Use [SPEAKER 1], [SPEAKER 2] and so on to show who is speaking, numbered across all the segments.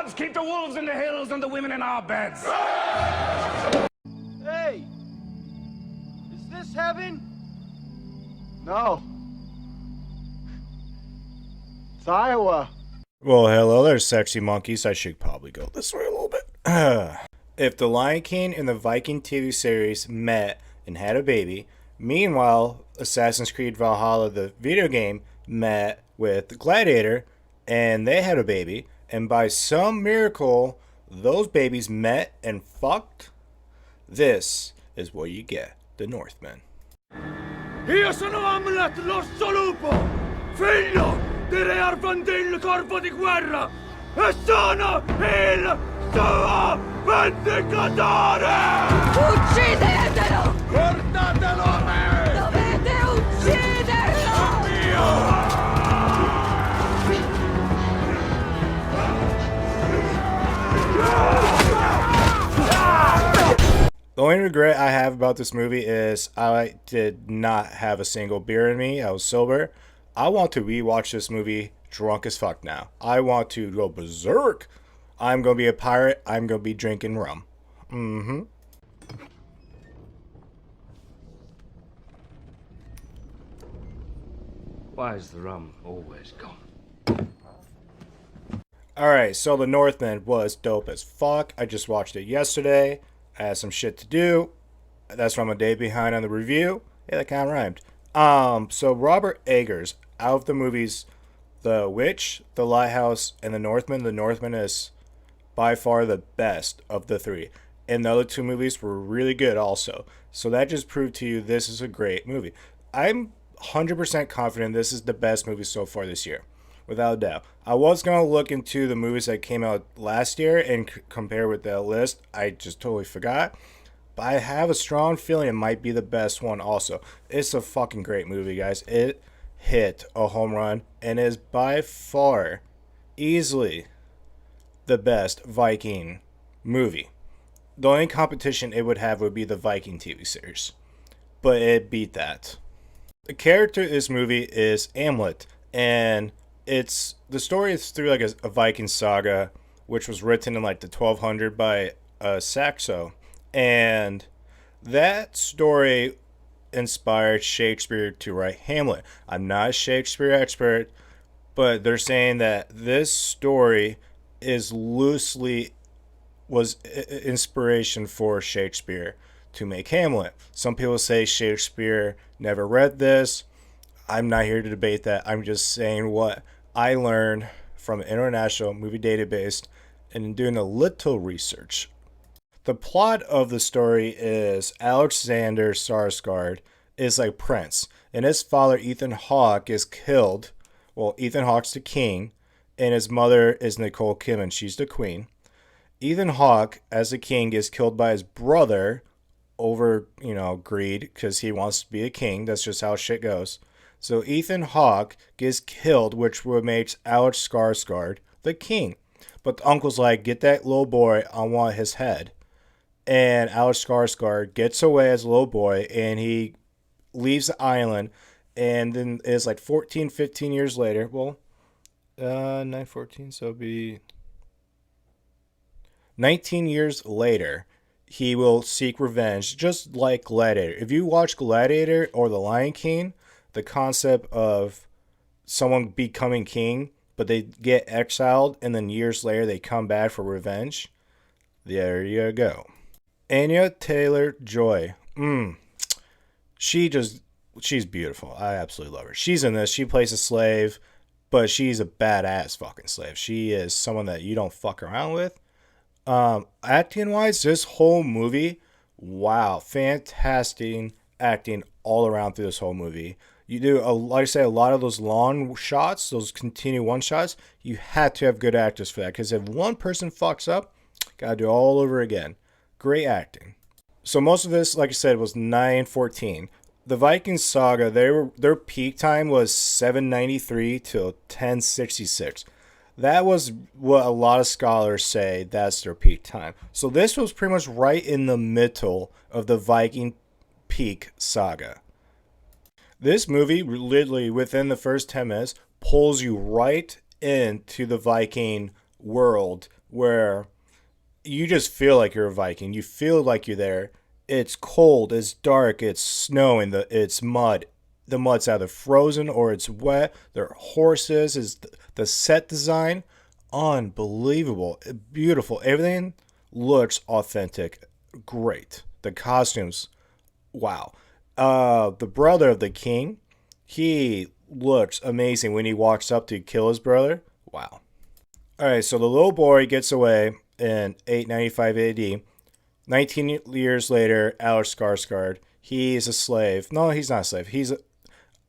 [SPEAKER 1] gods keep the wolves in the hills and the women in our beds.
[SPEAKER 2] Hey! Is this heaven? No. It's Iowa.
[SPEAKER 3] Well, hello there, sexy monkeys. I should probably go this way a little bit. If the Lion King and the Viking TV series met and had a baby, meanwhile, Assassin's Creed Valhalla, the video game, met with Gladiator and they had a baby, and by some miracle, those babies met and fucked, this is what you get, the Northman.
[SPEAKER 4] Io sono Hamlet, l'orso lupo, figlio di Re Arvandil, corvo di guerra, e sono il suo vendicatore!
[SPEAKER 5] Uccidetelo!
[SPEAKER 4] Portatelo a me!
[SPEAKER 5] Dovete ucciderlo!
[SPEAKER 4] È mio!
[SPEAKER 3] The only regret I have about this movie is I did not have a single beer in me. I was sober. I want to rewatch this movie drunk as fuck now. I want to go berserk. I'm going to be a pirate. I'm going to be drinking rum.
[SPEAKER 1] Why is the rum always gone?
[SPEAKER 3] Alright, so The Northman was dope as fuck. I just watched it yesterday. I had some shit to do. That's why I'm a day behind on the review. Yeah, that kind of rhymed. So Robert Eggers, out of the movies The Witch, The Lighthouse, and The Northman is by far the best of the three. And the other two movies were really good also. So that just proved to you this is a great movie. I'm 100% confident this is the best movie so far this year. Without a doubt. I was going to look into the movies that came out last year and compare with that list. I just totally forgot. But I have a strong feeling it might be the best one also. It's a fucking great movie, guys. It hit a home run and is by far, easily, the best Viking movie. The only competition it would have would be the Viking TV series. But it beat that. The character in this movie is Hamlet. And the story is through like a Viking saga, which was written in like the 1200 by Saxo, and that story inspired Shakespeare to write Hamlet. I'm not a Shakespeare expert, but they're saying that this story is loosely was inspiration for Shakespeare to make Hamlet. Some people say Shakespeare never read this. I'm not here to debate that. I'm just saying what I learned from the International Movie Database and doing a little research. The plot of the story is Alexander Skarsgard is like prince, and his father Ethan Hawke is killed. Well, Ethan Hawke's the king, and his mother is Nicole Kidman. She's the queen. Ethan Hawke, as the king, is killed by his brother over, greed because he wants to be a king. That's just how shit goes. So Ethan Hawke gets killed, which makes Alex Skarsgard the king. But the uncle's like, get that little boy, I want his head. And Alex Skarsgard gets away as a little boy, and he leaves the island. And then it's like 14, 15 years later. Well, 914, so it'll be 19 years later. He will seek revenge, just like Gladiator. If you watch Gladiator or The Lion King, the concept of someone becoming king, but they get exiled, and then years later they come back for revenge. There you go. Anya Taylor-Joy. She's beautiful. I absolutely love her. She's in this. She plays a slave, but she's a badass fucking slave. She is someone that you don't fuck around with. Acting-wise, this whole movie, wow, fantastic acting all around through this whole movie. You do, like I say, a lot of those long shots, those continue one shots, you had to have good actors for that. Because if one person fucks up, gotta do it all over again. Great acting. So most of this, like I said, was 914. The Vikings saga, their peak time was 793 till 1066. That was what a lot of scholars say that's their peak time. So this was pretty much right in the middle of the Viking peak saga. This movie, literally within the first 10 minutes, pulls you right into the Viking world where you just feel like you're a Viking. You feel like you're there. It's cold, it's dark, it's snowing, it's mud. The mud's either frozen or it's wet. There are horses. Is the set design unbelievable, beautiful. Everything looks authentic, great. The costumes, wow. The brother of the king, he looks amazing when he walks up to kill his brother. Wow. All right, so the little boy gets away in 895 AD. 19 years later, Alex Skarsgard, he's a slave. No, he's not a slave.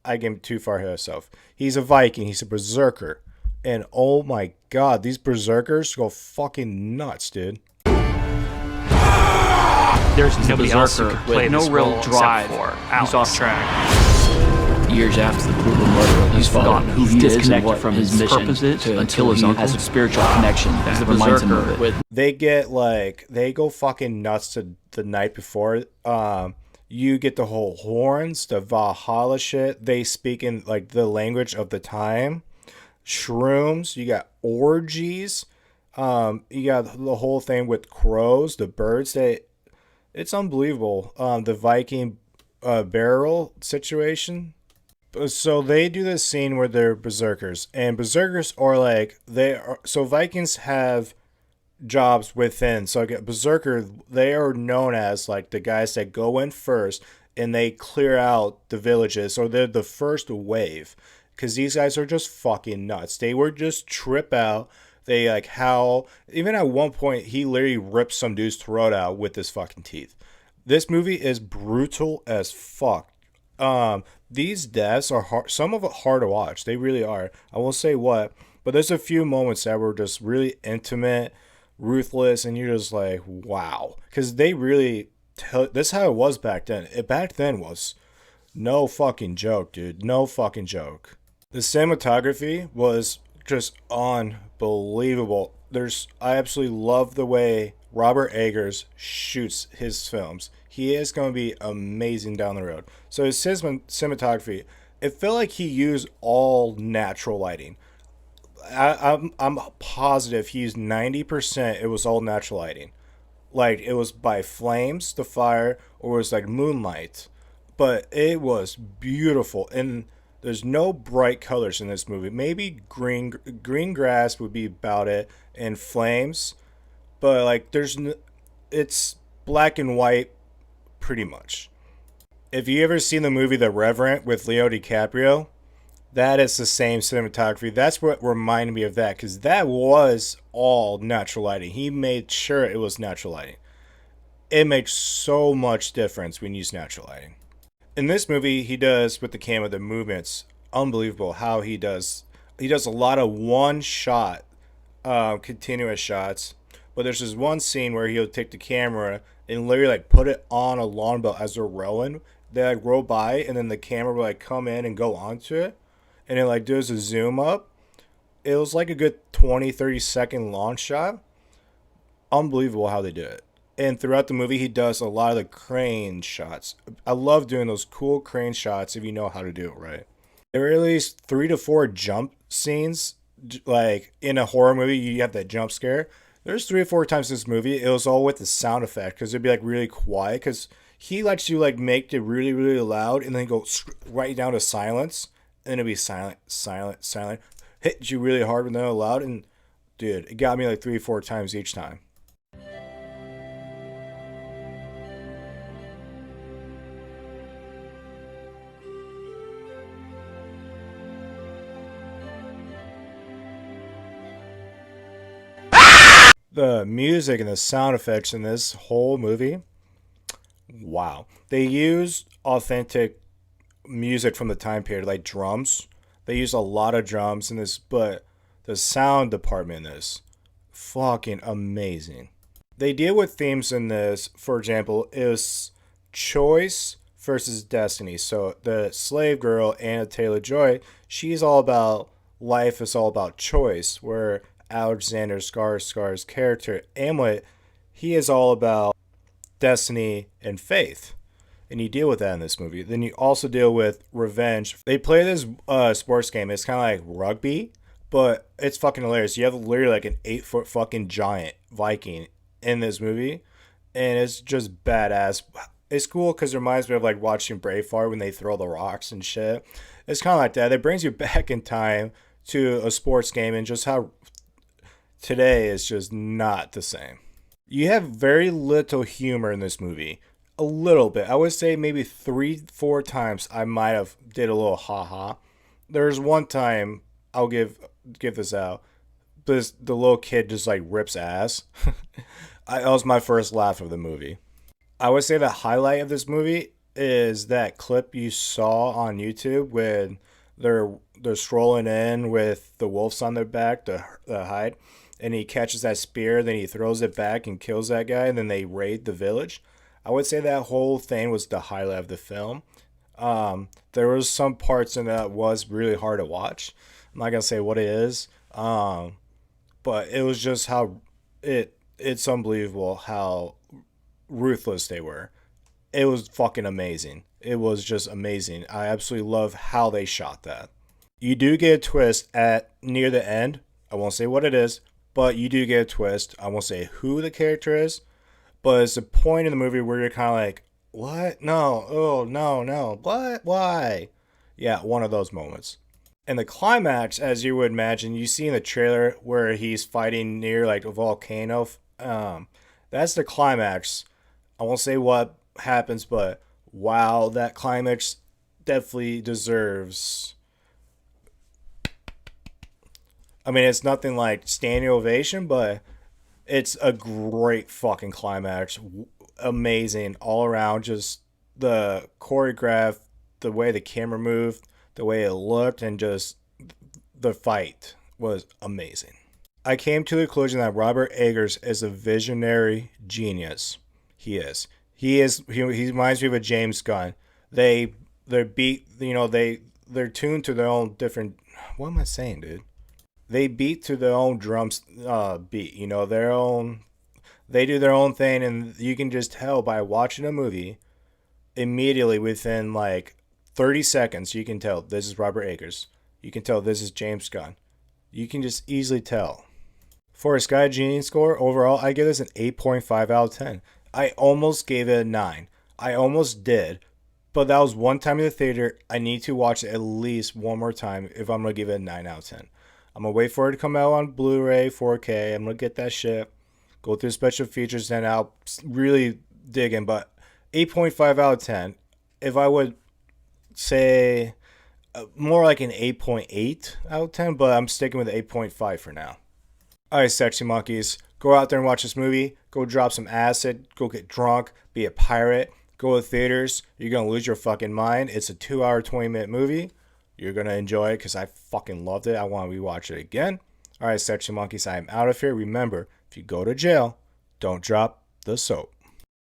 [SPEAKER 3] I gave him too far ahead of myself. He's a Viking. He's a berserker. And oh my god, these berserkers go fucking nuts, dude.
[SPEAKER 6] There's nobody else who could play no real drive. He's off track.
[SPEAKER 7] Years after the brutal murder of his father,
[SPEAKER 6] Who he is and what from his mission
[SPEAKER 7] until his uncle has a spiritual connection that reminds him of it.
[SPEAKER 3] They go fucking nuts the night before. You get the whole horns, the Valhalla shit. They speak in like the language of the time. Shrooms. You got orgies. You got the whole thing with crows, the birds. It's unbelievable. The Viking barrel situation. So they do this scene where they're berserkers, and berserkers are like Vikings have jobs within. So like berserker, they are known as like the guys that go in first and they clear out the villages, or they're the first wave, because these guys are just fucking nuts. They were just trip out. They like howl. Even at one point, he literally ripped some dude's throat out with his fucking teeth. This movie is brutal as fuck. These deaths are hard, some of it hard to watch. They really are. I won't say what, but there's a few moments that were just really intimate, ruthless, and you're just like, wow. Because they really this is how it was back then. It back then was no fucking joke, dude. No fucking joke. The cinematography was just unbelievable. I absolutely love the way Robert Eggers shoots his films. He is going to be amazing down the road. So his cinematography, it felt like he used all natural lighting. I'm positive he used 90%. It was all natural lighting. Like it was by flames, the fire, or it was like moonlight. But it was beautiful. And there's no bright colors in this movie. Maybe green grass would be about it, and flames. But like it's black and white pretty much. If you ever seen the movie The Revenant with Leo DiCaprio, that is the same cinematography. That's what reminded me of that, because that was all natural lighting. He made sure it was natural lighting. It makes so much difference when you use natural lighting. In this movie, he does with the camera, the movements, unbelievable how he does. He does a lot of one shot, continuous shots. But there's this one scene where he'll take the camera and literally like put it on a lawn belt as they're rolling. They like roll by, and then the camera will like come in and go onto it, and it like does a zoom up. It was like a good 20-30 second launch shot. Unbelievable how they do it. And throughout the movie, he does a lot of the crane shots. I love doing those cool crane shots if you know how to do it right. There are at least 3 to 4 jump scenes. Like in a horror movie, you have that jump scare. There's 3 or 4 times in this movie, it was all with the sound effect, because it'd be like really quiet, because he lets you like make it really, really loud and then go right down to silence, and it'd be silent, silent, silent. Hit you really hard with no loud, and dude, it got me like 3 or 4 times each time. The music and the sound effects in this whole movie, wow. They used authentic music from the time period, like drums. They use a lot of drums in this, but the sound department in this, fucking amazing. They deal with themes in this, for example, is choice versus destiny. So the slave girl, Anya Taylor-Joy, she's all about life is all about choice, where Alexander Skarsgard's character, Amlet, he is all about destiny and faith. And you deal with that in this movie. Then you also deal with revenge. They play this sports game. It's kind of like rugby, But it's fucking hilarious. You have literally like an 8-foot fucking giant Viking in this movie, and it's just badass. It's cool because it reminds me of like watching Braveheart when they throw the rocks and shit. It's kind of like that. It brings you back in time to a sports game and just how today is just not the same. You have very little humor in this movie. A little bit. I would say maybe 3-4 times I might have did a little haha. There's one time I'll give this out. But the little kid just like rips ass. That was my first laugh of the movie. I would say the highlight of this movie is that clip you saw on YouTube when they're strolling in with the wolves on their back to hide, and he catches that spear, then he throws it back and kills that guy, and then they raid the village. I would say that whole thing was the highlight of the film. There was some parts in that was really hard to watch. I'm not gonna say what it is, but it was just how it's unbelievable how ruthless they were. It was fucking amazing. It was just amazing. I absolutely love how they shot that. You do get a twist at near the end. I won't say what it is, but you do get a twist. I won't say who the character is, but it's a point in the movie where you're kind of like, what? No. Oh, no. What? Why? Yeah, one of those moments. And the climax, as you would imagine, you see in the trailer where he's fighting near like a volcano. That's the climax. I won't say what happens, but wow, that climax definitely deserves. I mean, it's nothing like standing ovation, but it's a great fucking climax. Amazing all around. Just the choreograph, the way the camera moved, the way it looked, and just the fight was amazing. I came to the conclusion that Robert Eggers is a visionary genius. He is. He reminds me of a James Gunn. They're tuned to their own different. What am I saying, dude? They beat to their own drums beat. Their own. They do their own thing, and you can just tell by watching a movie. Immediately within like 30 seconds, you can tell this is Robert Eggers. You can tell this is James Gunn. You can just easily tell. For a SkyGeneYouTube score, overall, I give this an 8.5 out of 10. I almost gave it a 9. I almost did. But that was one time in the theater. I need to watch it at least one more time if I'm going to give it a 9 out of 10. I'm going to wait for it to come out on Blu-ray, 4K. I'm going to get that shit. Go through special features, and I'll really dig in. But 8.5 out of 10. If I would say more like an 8.8 out of 10, but I'm sticking with 8.5 for now. Alright, sexy monkeys, go out there and watch this movie. Go drop some acid. Go get drunk. Be a pirate. Go to theaters. You're going to lose your fucking mind. It's a 2-hour, 20-minute movie. You're going to enjoy it because I fucking loved it. I want to rewatch it again. Alright, sexy monkeys, I am out of here. Remember, if you go to jail, don't drop the soap.